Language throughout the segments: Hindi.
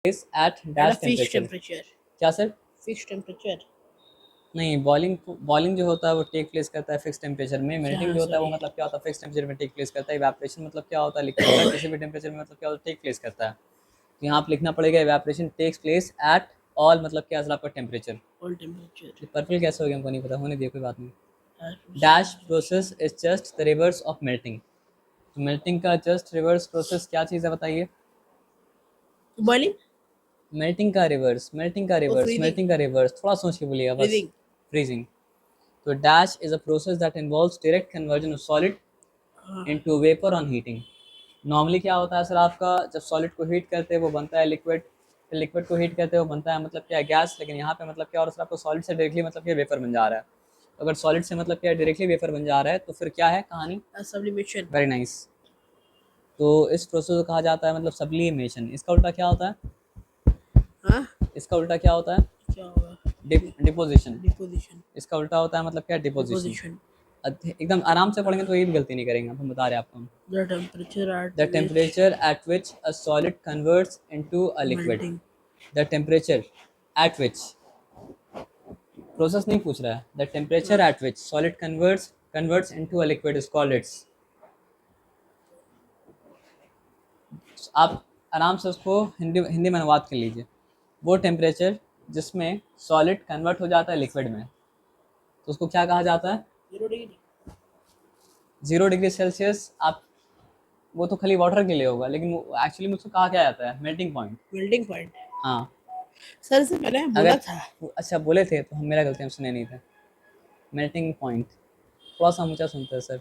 Place at At a dash fixed temperature. temperature. क्या सर? Fixed temperature. नहीं, बॉइलिंग जो होता है वो टेक प्लेस करता है फिक्स टेम्परेचर में। अच्छा मेल्टिंग हाँ जो होता है वो सॉरी. मतलब क्या होता है फिक्स टेम्परेचर में टेक प्लेस करता है। इवेपोरेशन मतलब क्या होता है लिक्विड का किसी भी टेम्परेचर में मतलब क्या होता है टेक प्लेस करता है। तो यहाँ पे लिखना पड़ेगा evaporation takes place at all मतलब क्या सर आपका टेम्परेचर। All temperature. ये पर्पल कैसे हो गया हमको नहीं पता, होने दिया कोई बात नहीं। At dash process is just the reverse of melting. तो मेल्टिंग का जस्ट रिवर्स प्रोसेस क्या चीज़ है बताइए? boiling मेल्टिंग का रिवर्स, मेल्टिंग का or रिवर्स, freezing. मेल्टिंग का रिवर्स, थोड़ा सोच के बोलिएगा बस। Freezing. फ्रीजिंग। तो dash is a process that involves direct conversion of solid into vapour on heating. Normally क्या होता है सर आपका, जब सॉलिड को हीट करते हैं वो बनता है लिक्विड, फिर लिक्विड को हीट करते हैं वो बनता है मतलब क्या गैस। लेकिन यहाँ पे मतलब क्या हो रहा है सर आपको सॉलिड से डायरेक्टली मतलब क्या वेपर बन जा रहा है। तो अगर सॉलिड से मतलब क्या डायरेक्टली वेपर बन जा रहा है तो फिर क्या है कहानी? Sublimation. Very nice. तो इस प्रोसेस को कहा जाता है मतलब सब्लिमेशन। इसका उल्टा क्या होता है? हाँ इसका उल्टा क्या होता है? क्या होगा? डिपोजिशन। Deposition. इसका उल्टा होता है मतलब क्या? डिपोजिशन। Deposition. एकदम आराम से पढ़ेंगे तो ये भी गलती नहीं करेंगे, हम बता रहे हैं आपको। The temperature at The which temperature at which a solid converts into a liquid. melting. The temperature at which, process नहीं पूछ रहा है, the temperature हाँ. at which solid converts into a liquid is called its। आप आराम से उसको हिंदी हिंदी में अनुवाद कर लीजिए। वो टेम्परेचर जिसमें सॉलिड कन्वर्ट हो जाता है लिक्विड में, तो उसको क्या कहा जाता है? 0 degree. 0 degree Celsius. आप वो तो खाली वाटर के लिए होगा, लेकिन एक्चुअली में उसको कहा क्या जाता है? Melting point. Melting point. हाँ। सर से मैंने अगर बोला था. अच्छा बोले थे तो हम, मेरा गलती, हम सुने नहीं थे। मेल्टिंग पॉइंट थोड़ा सा ऊंचा सुनते हैं sir.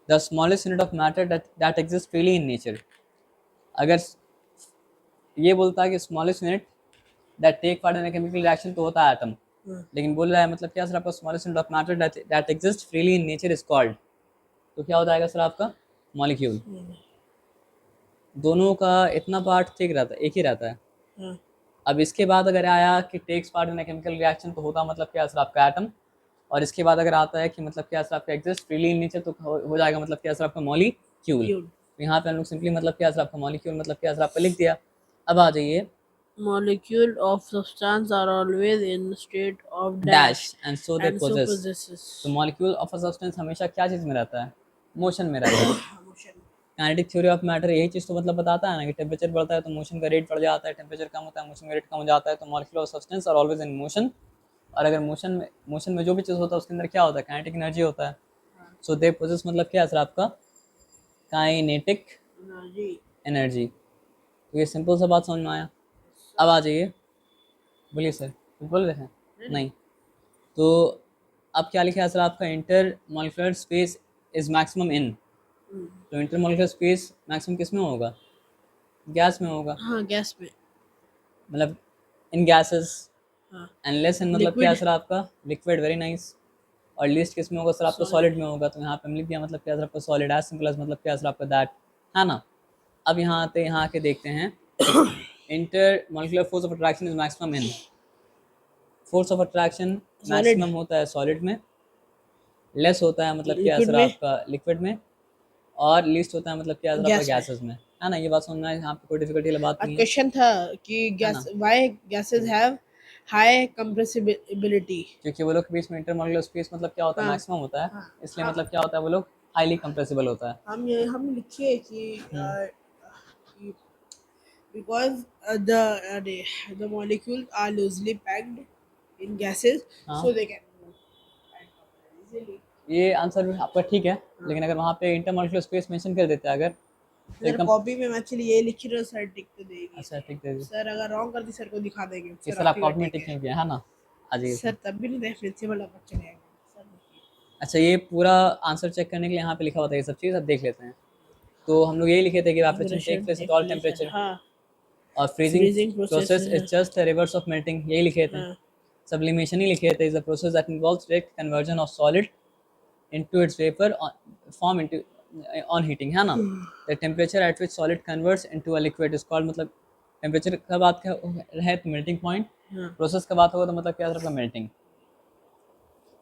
The smallest unit of matter that exist freely in nature. अगर ये बोलता है कि smallest unit that take part in chemical reaction तो होता है एटम। लेकिन बोल रहा है मतलब क्या सर आपका smallest unit of matter that exist freely in nature is called, तो क्या हो जाएगा सर आपका? मॉलिक्यूल। दोनों का इतना पार्ट ठीक रहता है, एक ही रहता है। हाँ. अब इसके बाद अगर आया कि takes part in chemical reaction तो होता मतलब क्या सर आपका एटम। और इसके बाद अगर आता है कि मतलब क्या सर आपका एग्जिस्ट फ्रीली इन नेचर तो हो जाएगा मतलब क्या सर आपका मॉलिक्यूल। Fuel. यहाँ पे हम लोग सिंपली मतलब क्या सर आपका मॉलिक्यूल मतलब क्या सर आपका लिख दिया। अब आ जाइए Molecule of substance are always in state of dash dash and so they and so possess. possesses. तो मॉलिक्यूल ऑफ अ सब्सटेंस हमेशा क्या चीज़ में रहता है? मोशन में रहता है। Motion. Kinetic theory of matter यही चीज़ तो मतलब बताता है ना कि टेम्परेचर बढ़ता है तो मोशन का रेट बढ़ जाता है, टेम्परेचर कम होता है मोशन का रेट कम हो जाता है। तो molecule of substance are always in motion. और अगर मोशन में जो भी चीज़ होता है उसके अंदर क्या होता है? काइनेटिक एनर्जी होता है। सो दे पोजेस मतलब क्या है सर आपका? Kinetic Energy. एनर्जी। तो ये सिंपल सा बात समझ में आया। अब आ जाइए, बोलिए सर, कुछ बोल रहे हैं? नहीं। तो अब क्या लिखा है सर आपका? Inter molecular space is maximum in. तो इंटर मॉलिक्यूलर स्पेस मैक्सिमम किस में होगा? गैस में होगा। हाँ गैस में. मतलब इन गैसेस। हाँ. एंड लेस इन मतलब क्या है Liquid. सर आपका? लिक्विड। Very nice. और लिस्ट किस में होगा सर आपका? Solid. सॉलिड में होगा। तो यहाँ पे हम लिख दिया मतलब क्या है सर आपका? सॉलिड। एज सिंपल एज मतलब क्या है सर आपका? दैट, है ना। अब यहाँ आते, यहाँ आके देखते हैं inter molecular force of attraction is maximum in. Force of attraction Solid. Maximum होता है सॉलिड में, लेस होता है मतलब क्या है Liquid सर में. आपका? लिक्विड में। और लीस्ट होता है मतलब क्या है सर आपका? गैस में. गैसेस में, है ना। ये बात समझना है, यहाँ पे कोई डिफिकल्टी वाली बात आज नहीं है, क्वेश्चन था कि है गैस ना। why gases have high compressibility. क्योंकि वो लोग के बीच में इंटरमॉलिक्यूलर स्पेस मतलब क्या होता है? हाँ. मैक्सिमम होता है। हाँ. इसलिए मतलब क्या होता है? वो लोग हाईली कंप्रेसिबल होता है। हम लिखे कि because the molecules are loosely packed in gases, हाँ, so they can move and compress easily. ये आंसर भी आपका ठीक है। लेकिन अगर वहाँ पे इंटरमॉलिक्यूलर स्पेस मेंशन कर देते अगर, तो सर एकदम। कॉपी में मैं एक्चुअली ये लिख रहा हूँ, सर टिक तो देगी. अच्छा ठीक है जी। सर अगर रॉन्ग कर दी सर को दिखा देंगे, कि सर सर आप आपकी कॉपी बात में ठीक टिक है. नहीं किया है ना। आ जाइए सर सर। तब भी नहीं थे, प्रिंसिपल आप बच्चे नहीं आएंगे सर. अच्छा, ये पूरा आंसर चेक करने के लिए यहाँ पे लिखा हुआ था ये सब चीज़, अब देख लेते हैं। तो हम लोग यही लिखे थे कि evaporation take Evaporation place at take all place at temperature. हाँ. और freezing Freezing process process is just reverse of melting, यही लिखे थे। हाँ. सब्लिमेशन ही लिखे थे, is the process that involves direct conversion of solid into its vapor form into on heating, है ना। the temperature at which solid converts into a liquid is called, मतलब टेम्परेचर का बात क्या है तो मेल्टिंग पॉइंट। हाँ. प्रोसेस का बात होगा तो मतलब क्या होगा? Melting.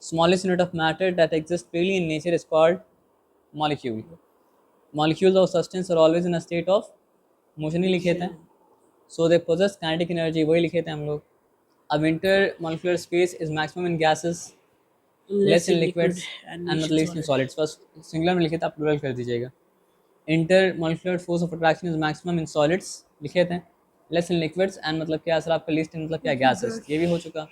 smallest unit of matter that exists freely in nature is called molecule. molecules of substance are always in a state of motion ही लिखे थे। सो दे पोजेस काइनेटिक एनर्जी, वही लिखे थे हम लोग. अब inter molecular space is maximum in gases, less less in in liquid liquids and and least not in least in solid. Solids. बस सिंगुलर में लिखे थे, आप प्लूरल कर दीजिएगा. Inter molecular force of attraction is maximum in solids लिखे थे, लेस इन लिक्विड्स एंड मतलब क्या सर आपका, लीस्ट इन मतलब क्या, गैसेस, ये भी हो चुका.